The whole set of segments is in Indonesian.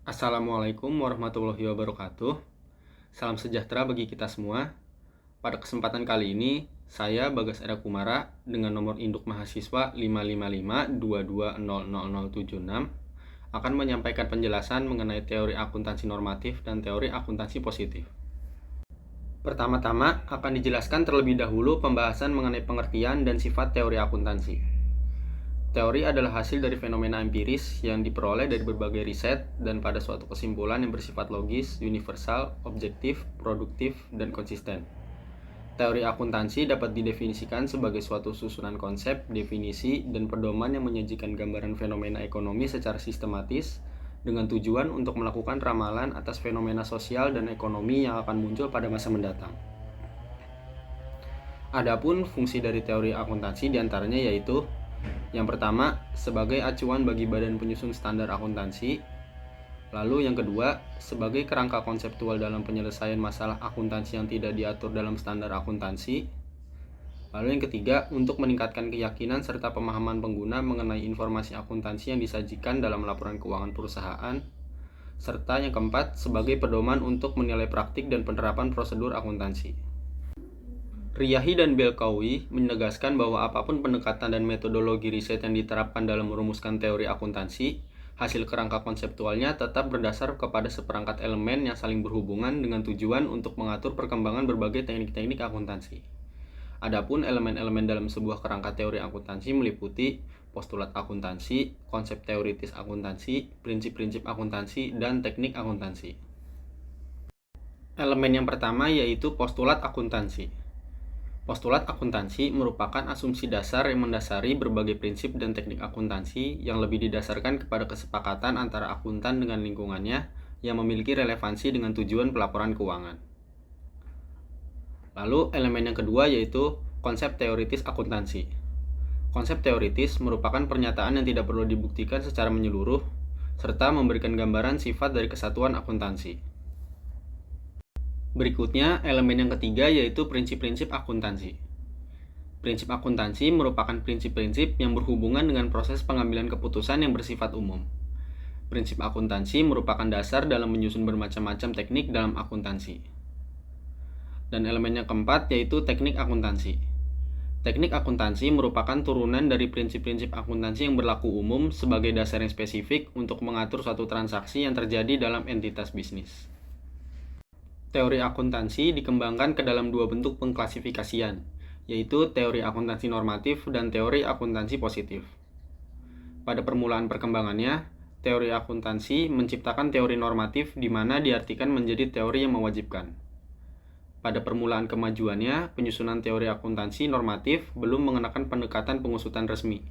Assalamualaikum warahmatullahi wabarakatuh. Salam sejahtera bagi kita semua. Pada kesempatan kali ini, saya Bagas Era Kumara dengan nomor induk mahasiswa 55522000076 akan menyampaikan penjelasan mengenai teori akuntansi normatif dan teori akuntansi positif. Pertama-tama akan dijelaskan terlebih dahulu pembahasan mengenai pengertian dan sifat teori akuntansi. Teori adalah hasil dari fenomena empiris yang diperoleh dari berbagai riset dan pada suatu kesimpulan yang bersifat logis, universal, objektif, produktif, dan konsisten. Teori akuntansi dapat didefinisikan sebagai suatu susunan konsep, definisi, dan pedoman yang menyajikan gambaran fenomena ekonomi secara sistematis dengan tujuan untuk melakukan ramalan atas fenomena sosial dan ekonomi yang akan muncul pada masa mendatang. Adapun fungsi dari teori akuntansi diantaranya yaitu yang pertama, sebagai acuan bagi badan penyusun standar akuntansi. Lalu yang kedua, sebagai kerangka konseptual dalam penyelesaian masalah akuntansi yang tidak diatur dalam standar akuntansi. Lalu yang ketiga, untuk meningkatkan keyakinan serta pemahaman pengguna mengenai informasi akuntansi yang disajikan dalam laporan keuangan perusahaan. Serta yang keempat, sebagai pedoman untuk menilai praktik dan penerapan prosedur akuntansi. Riyahi dan Belkawi menegaskan bahwa apapun pendekatan dan metodologi riset yang diterapkan dalam merumuskan teori akuntansi, hasil kerangka konseptualnya tetap berdasar kepada seperangkat elemen yang saling berhubungan dengan tujuan untuk mengatur perkembangan berbagai teknik-teknik akuntansi. Adapun elemen-elemen dalam sebuah kerangka teori akuntansi meliputi postulat akuntansi, konsep teoritis akuntansi, prinsip-prinsip akuntansi, dan teknik akuntansi. Elemen yang pertama yaitu postulat akuntansi. Postulat akuntansi merupakan asumsi dasar yang mendasari berbagai prinsip dan teknik akuntansi yang lebih didasarkan kepada kesepakatan antara akuntan dengan lingkungannya yang memiliki relevansi dengan tujuan pelaporan keuangan. Lalu elemen yang kedua yaitu konsep teoritis akuntansi. Konsep teoritis merupakan pernyataan yang tidak perlu dibuktikan secara menyeluruh serta memberikan gambaran sifat dari kesatuan akuntansi. Berikutnya, elemen yang ketiga yaitu prinsip-prinsip akuntansi. Prinsip akuntansi merupakan prinsip-prinsip yang berhubungan dengan proses pengambilan keputusan yang bersifat umum. Prinsip akuntansi merupakan dasar dalam menyusun bermacam-macam teknik dalam akuntansi. Dan elemen yang keempat yaitu teknik akuntansi. Teknik akuntansi merupakan turunan dari prinsip-prinsip akuntansi yang berlaku umum sebagai dasar yang spesifik untuk mengatur suatu transaksi yang terjadi dalam entitas bisnis. Teori akuntansi dikembangkan ke dalam dua bentuk pengklasifikasian, yaitu teori akuntansi normatif dan teori akuntansi positif. Pada permulaan perkembangannya, teori akuntansi menciptakan teori normatif di mana diartikan menjadi teori yang mewajibkan. Pada permulaan kemajuannya, penyusunan teori akuntansi normatif belum mengenakan pendekatan pengusutan resmi.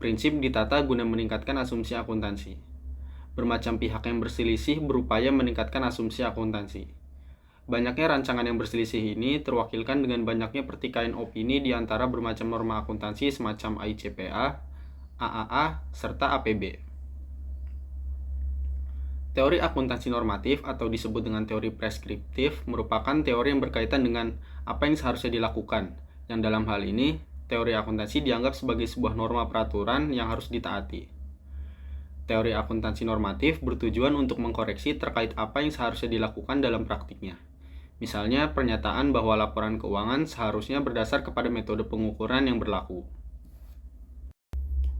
Prinsip ditata guna meningkatkan asumsi akuntansi. Bermacam pihak yang berselisih berupaya meningkatkan asumsi akuntansi. Banyaknya rancangan yang berselisih ini terwakilkan dengan banyaknya pertikaian opini di antara bermacam norma akuntansi semacam AICPA, AAA, serta APB. Teori akuntansi normatif atau disebut dengan teori preskriptif merupakan teori yang berkaitan dengan apa yang seharusnya dilakukan, yang dalam hal ini teori akuntansi dianggap sebagai sebuah norma peraturan yang harus ditaati. Teori akuntansi normatif bertujuan untuk mengkoreksi terkait apa yang seharusnya dilakukan dalam praktiknya. Misalnya, pernyataan bahwa laporan keuangan seharusnya berdasar kepada metode pengukuran yang berlaku.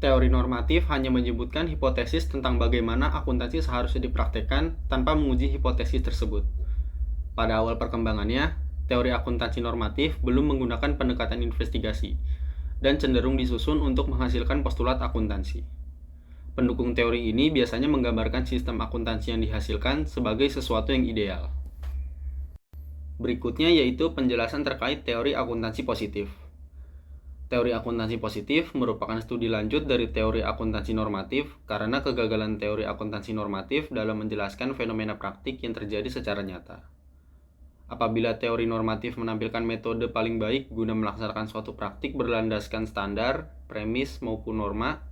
Teori normatif hanya menyebutkan hipotesis tentang bagaimana akuntansi seharusnya dipraktekkan tanpa menguji hipotesis tersebut. Pada awal perkembangannya, teori akuntansi normatif belum menggunakan pendekatan investigasi dan cenderung disusun untuk menghasilkan postulat akuntansi. Pendukung teori ini biasanya menggambarkan sistem akuntansi yang dihasilkan sebagai sesuatu yang ideal. Berikutnya yaitu penjelasan terkait teori akuntansi positif. Teori akuntansi positif merupakan studi lanjut dari teori akuntansi normatif karena kegagalan teori akuntansi normatif dalam menjelaskan fenomena praktik yang terjadi secara nyata. Apabila teori normatif menampilkan metode paling baik guna melaksanakan suatu praktik berlandaskan standar, premis, maupun norma,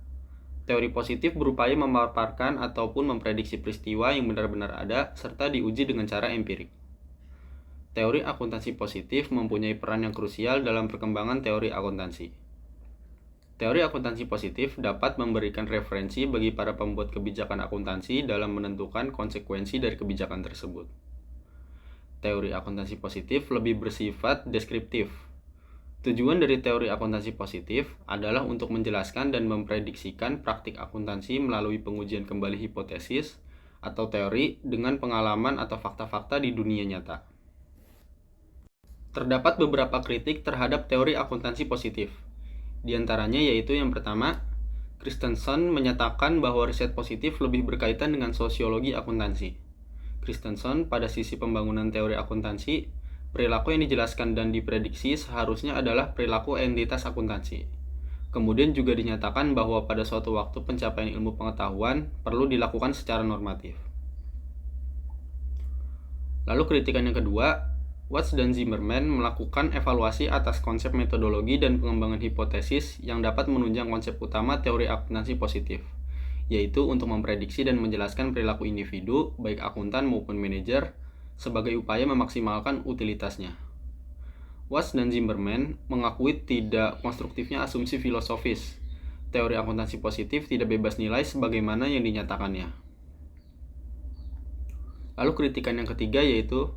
teori positif berupaya memaparkan ataupun memprediksi peristiwa yang benar-benar ada serta diuji dengan cara empirik. Teori akuntansi positif mempunyai peran yang krusial dalam perkembangan teori akuntansi. Teori akuntansi positif dapat memberikan referensi bagi para pembuat kebijakan akuntansi dalam menentukan konsekuensi dari kebijakan tersebut. Teori akuntansi positif lebih bersifat deskriptif. Tujuan dari teori akuntansi positif adalah untuk menjelaskan dan memprediksikan praktik akuntansi melalui pengujian kembali hipotesis atau teori dengan pengalaman atau fakta-fakta di dunia nyata. Terdapat beberapa kritik terhadap teori akuntansi positif. Di antaranya yaitu yang pertama, Christensen menyatakan bahwa riset positif lebih berkaitan dengan sosiologi akuntansi. Christensen pada sisi pembangunan teori akuntansi, perilaku yang dijelaskan dan diprediksi seharusnya adalah perilaku entitas akuntansi. Kemudian juga dinyatakan bahwa pada suatu waktu pencapaian ilmu pengetahuan perlu dilakukan secara normatif. Lalu kritikan yang kedua, Watts dan Zimmerman melakukan evaluasi atas konsep metodologi dan pengembangan hipotesis yang dapat menunjang konsep utama teori akuntansi positif, yaitu untuk memprediksi dan menjelaskan perilaku individu, baik akuntan maupun manajer, sebagai upaya memaksimalkan utilitasnya. Watts dan Zimmerman mengakui tidak konstruktifnya asumsi filosofis. Teori akuntansi positif tidak bebas nilai sebagaimana yang dinyatakannya. Lalu kritikan yang ketiga yaitu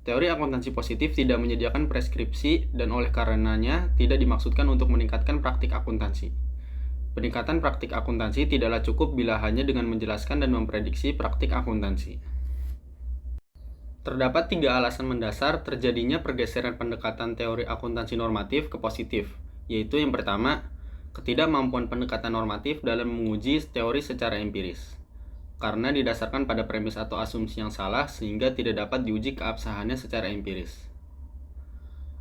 teori akuntansi positif tidak menyediakan preskripsi dan oleh karenanya tidak dimaksudkan untuk meningkatkan praktik akuntansi. Peningkatan praktik akuntansi tidaklah cukup bila hanya dengan menjelaskan dan memprediksi praktik akuntansi. Terdapat 3 alasan mendasar terjadinya pergeseran pendekatan teori akuntansi normatif ke positif, yaitu yang pertama, ketidakmampuan pendekatan normatif dalam menguji teori secara empiris. Karena didasarkan pada premis atau asumsi yang salah sehingga tidak dapat diuji keabsahannya secara empiris.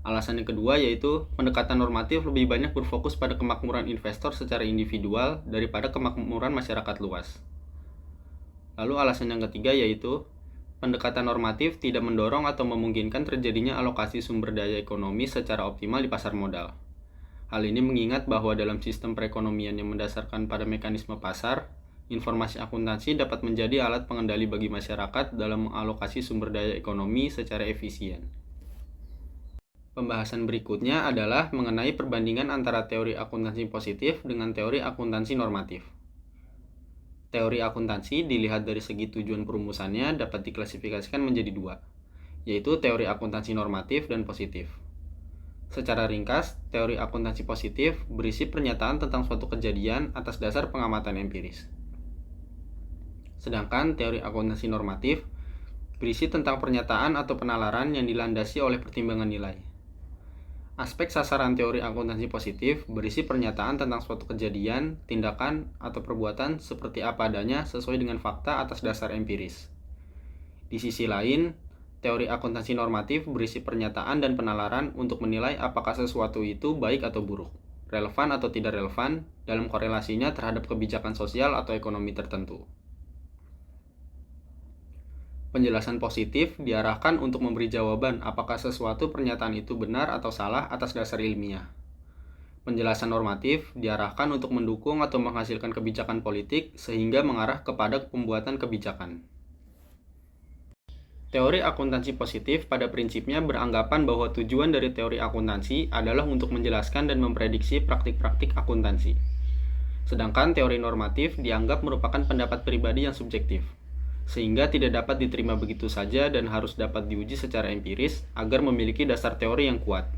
Alasan yang kedua yaitu pendekatan normatif lebih banyak berfokus pada kemakmuran investor secara individual daripada kemakmuran masyarakat luas. Lalu alasan yang ketiga yaitu pendekatan normatif tidak mendorong atau memungkinkan terjadinya alokasi sumber daya ekonomi secara optimal di pasar modal. Hal ini mengingat bahwa dalam sistem perekonomian yang mendasarkan pada mekanisme pasar, informasi akuntansi dapat menjadi alat pengendali bagi masyarakat dalam mengalokasi sumber daya ekonomi secara efisien. Pembahasan berikutnya adalah mengenai perbandingan antara teori akuntansi positif dengan teori akuntansi normatif. Teori akuntansi dilihat dari segi tujuan perumusannya dapat diklasifikasikan menjadi 2, yaitu teori akuntansi normatif dan positif. Secara ringkas, teori akuntansi positif berisi pernyataan tentang suatu kejadian atas dasar pengamatan empiris. Sedangkan teori akuntansi normatif berisi tentang pernyataan atau penalaran yang dilandasi oleh pertimbangan nilai. Aspek sasaran teori akuntansi positif berisi pernyataan tentang suatu kejadian, tindakan, atau perbuatan seperti apa adanya sesuai dengan fakta atas dasar empiris. Di sisi lain, teori akuntansi normatif berisi pernyataan dan penalaran untuk menilai apakah sesuatu itu baik atau buruk, relevan atau tidak relevan dalam korelasinya terhadap kebijakan sosial atau ekonomi tertentu. Penjelasan positif diarahkan untuk memberi jawaban apakah sesuatu pernyataan itu benar atau salah atas dasar ilmiah. Penjelasan normatif diarahkan untuk mendukung atau menghasilkan kebijakan politik sehingga mengarah kepada pembuatan kebijakan. Teori akuntansi positif pada prinsipnya beranggapan bahwa tujuan dari teori akuntansi adalah untuk menjelaskan dan memprediksi praktik-praktik akuntansi. Sedangkan teori normatif dianggap merupakan pendapat pribadi yang subjektif, sehingga tidak dapat diterima begitu saja dan harus dapat diuji secara empiris agar memiliki dasar teori yang kuat.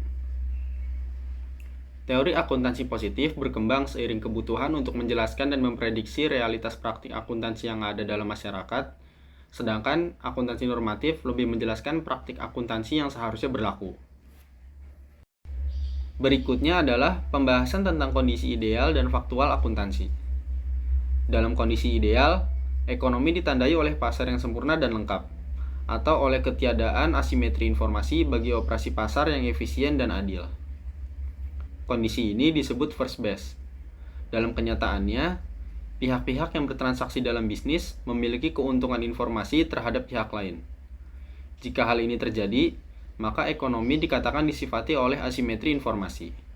Teori akuntansi positif berkembang seiring kebutuhan untuk menjelaskan dan memprediksi realitas praktik akuntansi yang ada dalam masyarakat, sedangkan akuntansi normatif lebih menjelaskan praktik akuntansi yang seharusnya berlaku. Berikutnya adalah pembahasan tentang kondisi ideal dan faktual akuntansi. Dalam kondisi ideal, ekonomi ditandai oleh pasar yang sempurna dan lengkap, atau oleh ketiadaan asimetri informasi bagi operasi pasar yang efisien dan adil. Kondisi ini disebut first best. Dalam kenyataannya, pihak-pihak yang bertransaksi dalam bisnis memiliki keuntungan informasi terhadap pihak lain. Jika hal ini terjadi, maka ekonomi dikatakan disifati oleh asimetri informasi.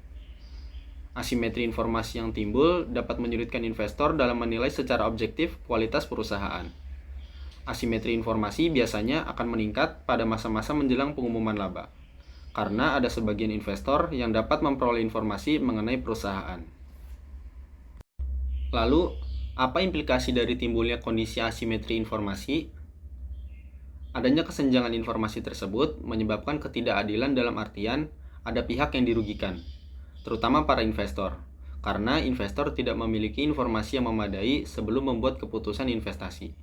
Asimetri informasi yang timbul dapat menyulitkan investor dalam menilai secara objektif kualitas perusahaan. Asimetri informasi biasanya akan meningkat pada masa-masa menjelang pengumuman laba, karena ada sebagian investor yang dapat memperoleh informasi mengenai perusahaan. Lalu, apa implikasi dari timbulnya kondisi asimetri informasi? Adanya kesenjangan informasi tersebut menyebabkan ketidakadilan dalam artian ada pihak yang dirugikan, terutama para investor, karena investor tidak memiliki informasi yang memadai sebelum membuat keputusan investasi.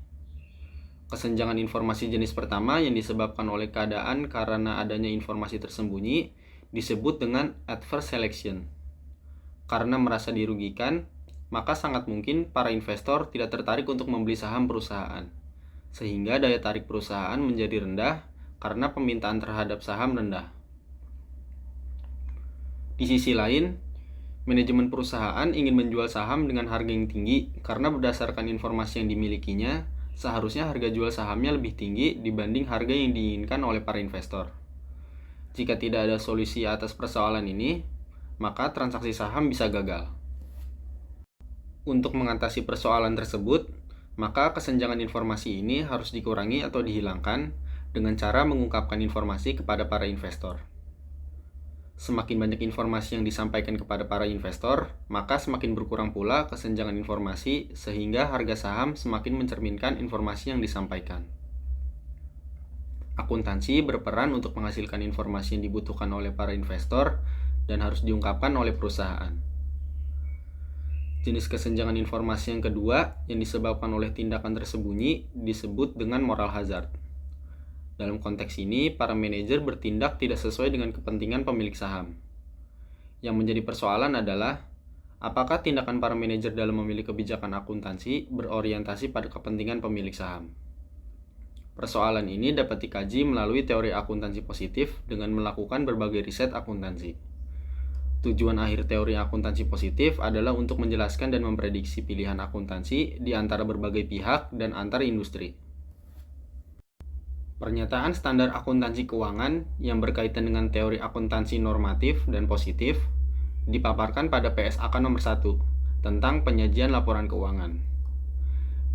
Kesenjangan informasi jenis pertama yang disebabkan oleh keadaan karena adanya informasi tersembunyi disebut dengan adverse selection. Karena merasa dirugikan, maka sangat mungkin para investor tidak tertarik untuk membeli saham perusahaan, sehingga daya tarik perusahaan menjadi rendah karena permintaan terhadap saham rendah. Di sisi lain, manajemen perusahaan ingin menjual saham dengan harga yang tinggi karena berdasarkan informasi yang dimilikinya, seharusnya harga jual sahamnya lebih tinggi dibanding harga yang diinginkan oleh para investor. Jika tidak ada solusi atas persoalan ini, maka transaksi saham bisa gagal. Untuk mengatasi persoalan tersebut, maka kesenjangan informasi ini harus dikurangi atau dihilangkan dengan cara mengungkapkan informasi kepada para investor. Semakin banyak informasi yang disampaikan kepada para investor, maka semakin berkurang pula kesenjangan informasi sehingga harga saham semakin mencerminkan informasi yang disampaikan. Akuntansi berperan untuk menghasilkan informasi yang dibutuhkan oleh para investor dan harus diungkapkan oleh perusahaan. Jenis kesenjangan informasi yang kedua yang disebabkan oleh tindakan tersembunyi disebut dengan moral hazard. Dalam konteks ini, para manajer bertindak tidak sesuai dengan kepentingan pemilik saham. Yang menjadi persoalan adalah, apakah tindakan para manajer dalam memilih kebijakan akuntansi berorientasi pada kepentingan pemilik saham? Persoalan ini dapat dikaji melalui teori akuntansi positif dengan melakukan berbagai riset akuntansi. Tujuan akhir teori akuntansi positif adalah untuk menjelaskan dan memprediksi pilihan akuntansi di antara berbagai pihak dan antar industri. Pernyataan standar akuntansi keuangan yang berkaitan dengan teori akuntansi normatif dan positif dipaparkan pada PSAK nomor 1 tentang penyajian laporan keuangan.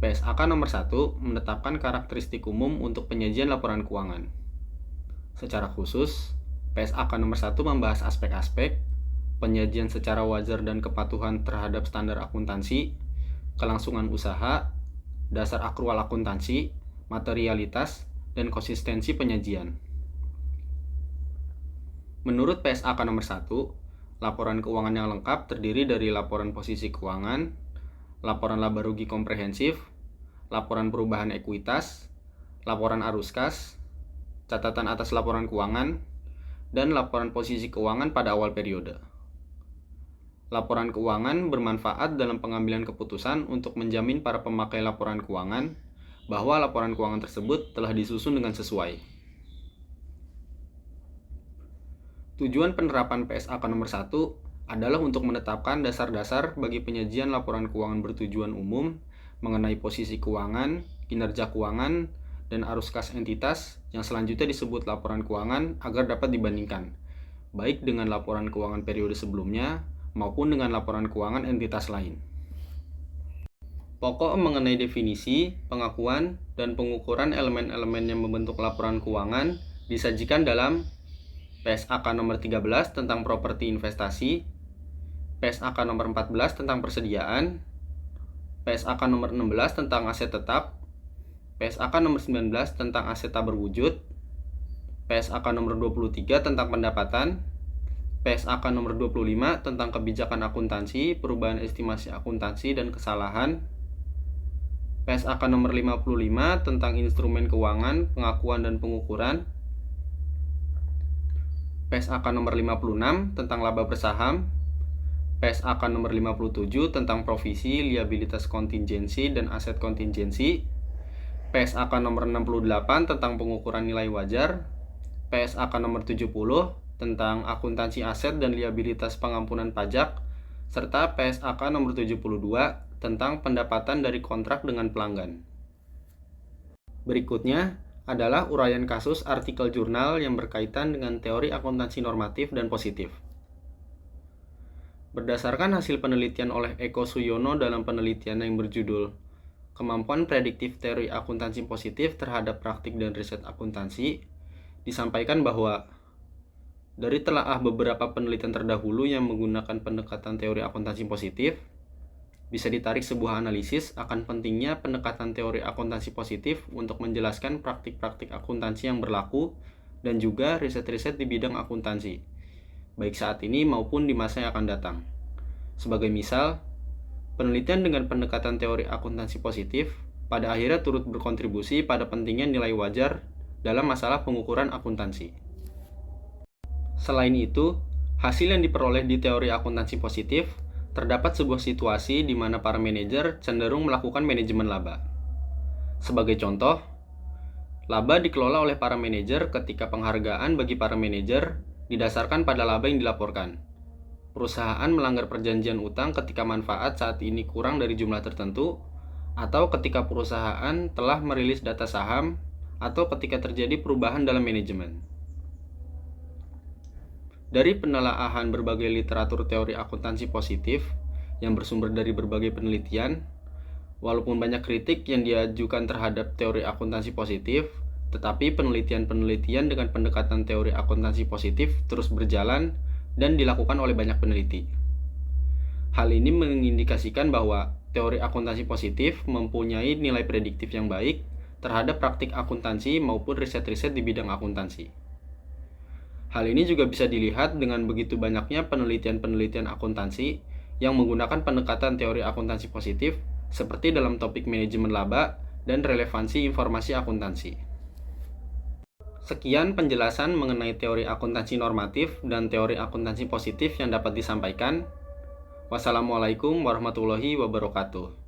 PSAK nomor 1 menetapkan karakteristik umum untuk penyajian laporan keuangan. Secara khusus, PSAK nomor 1 membahas aspek-aspek penyajian secara wajar dan kepatuhan terhadap standar akuntansi, kelangsungan usaha, dasar akrual akuntansi, materialitas, dan konsistensi penyajian. Menurut PSAK nomor 1, laporan keuangan yang lengkap terdiri dari laporan posisi keuangan, laporan laba rugi komprehensif, laporan perubahan ekuitas, laporan arus kas, catatan atas laporan keuangan, dan laporan posisi keuangan pada awal periode. Laporan keuangan bermanfaat dalam pengambilan keputusan untuk menjamin para pemakai laporan keuangan bahwa laporan keuangan tersebut telah disusun dengan sesuai. Tujuan penerapan PSAK nomor 1 adalah untuk menetapkan dasar-dasar bagi penyajian laporan keuangan bertujuan umum mengenai posisi keuangan, kinerja keuangan, dan arus kas entitas yang selanjutnya disebut laporan keuangan agar dapat dibandingkan, baik dengan laporan keuangan periode sebelumnya maupun dengan laporan keuangan entitas lain. Pokok mengenai definisi, pengakuan, dan pengukuran elemen-elemen yang membentuk laporan keuangan disajikan dalam PSAK nomor 13 tentang properti investasi, PSAK nomor 14 tentang persediaan, PSAK nomor 16 tentang aset tetap, PSAK nomor 19 tentang aset tak berwujud, PSAK nomor 23 tentang pendapatan, PSAK nomor 25 tentang kebijakan akuntansi, perubahan estimasi akuntansi dan kesalahan, PSAK nomor 55 tentang instrumen keuangan, pengakuan dan pengukuran, PSAK nomor 56 tentang laba bersaham, PSAK nomor 57 tentang provisi, liabilitas kontingensi dan aset kontingensi, PSAK nomor 68 tentang pengukuran nilai wajar, PSAK nomor 70 tentang akuntansi aset dan liabilitas pengampunan pajak, serta PSAK nomor 72 tentang pendapatan dari kontrak dengan pelanggan. Berikutnya adalah uraian kasus artikel jurnal yang berkaitan dengan teori akuntansi normatif dan positif. Berdasarkan hasil penelitian oleh Eko Suyono dalam penelitian yang berjudul Kemampuan Prediktif Teori Akuntansi Positif terhadap Praktik dan Riset Akuntansi, disampaikan bahwa dari telaah beberapa penelitian terdahulu yang menggunakan pendekatan teori akuntansi positif, bisa ditarik sebuah analisis akan pentingnya pendekatan teori akuntansi positif untuk menjelaskan praktik-praktik akuntansi yang berlaku dan juga riset-riset di bidang akuntansi, baik saat ini maupun di masa yang akan datang. Sebagai misal, penelitian dengan pendekatan teori akuntansi positif pada akhirnya turut berkontribusi pada pentingnya nilai wajar dalam masalah pengukuran akuntansi. Selain itu, hasil yang diperoleh di teori akuntansi positif terdapat sebuah situasi di mana para manajer cenderung melakukan manajemen laba. Sebagai contoh, laba dikelola oleh para manajer ketika penghargaan bagi para manajer didasarkan pada laba yang dilaporkan. Perusahaan melanggar perjanjian utang ketika manfaat saat ini kurang dari jumlah tertentu, atau ketika perusahaan telah merilis data saham, atau ketika terjadi perubahan dalam manajemen. Dari penelaahan berbagai literatur teori akuntansi positif yang bersumber dari berbagai penelitian, walaupun banyak kritik yang diajukan terhadap teori akuntansi positif, tetapi penelitian-penelitian dengan pendekatan teori akuntansi positif terus berjalan dan dilakukan oleh banyak peneliti. Hal ini mengindikasikan bahwa teori akuntansi positif mempunyai nilai prediktif yang baik terhadap praktik akuntansi maupun riset-riset di bidang akuntansi. Hal ini juga bisa dilihat dengan begitu banyaknya penelitian-penelitian akuntansi yang menggunakan pendekatan teori akuntansi positif seperti dalam topik manajemen laba dan relevansi informasi akuntansi. Sekian penjelasan mengenai teori akuntansi normatif dan teori akuntansi positif yang dapat disampaikan. Wassalamualaikum warahmatullahi wabarakatuh.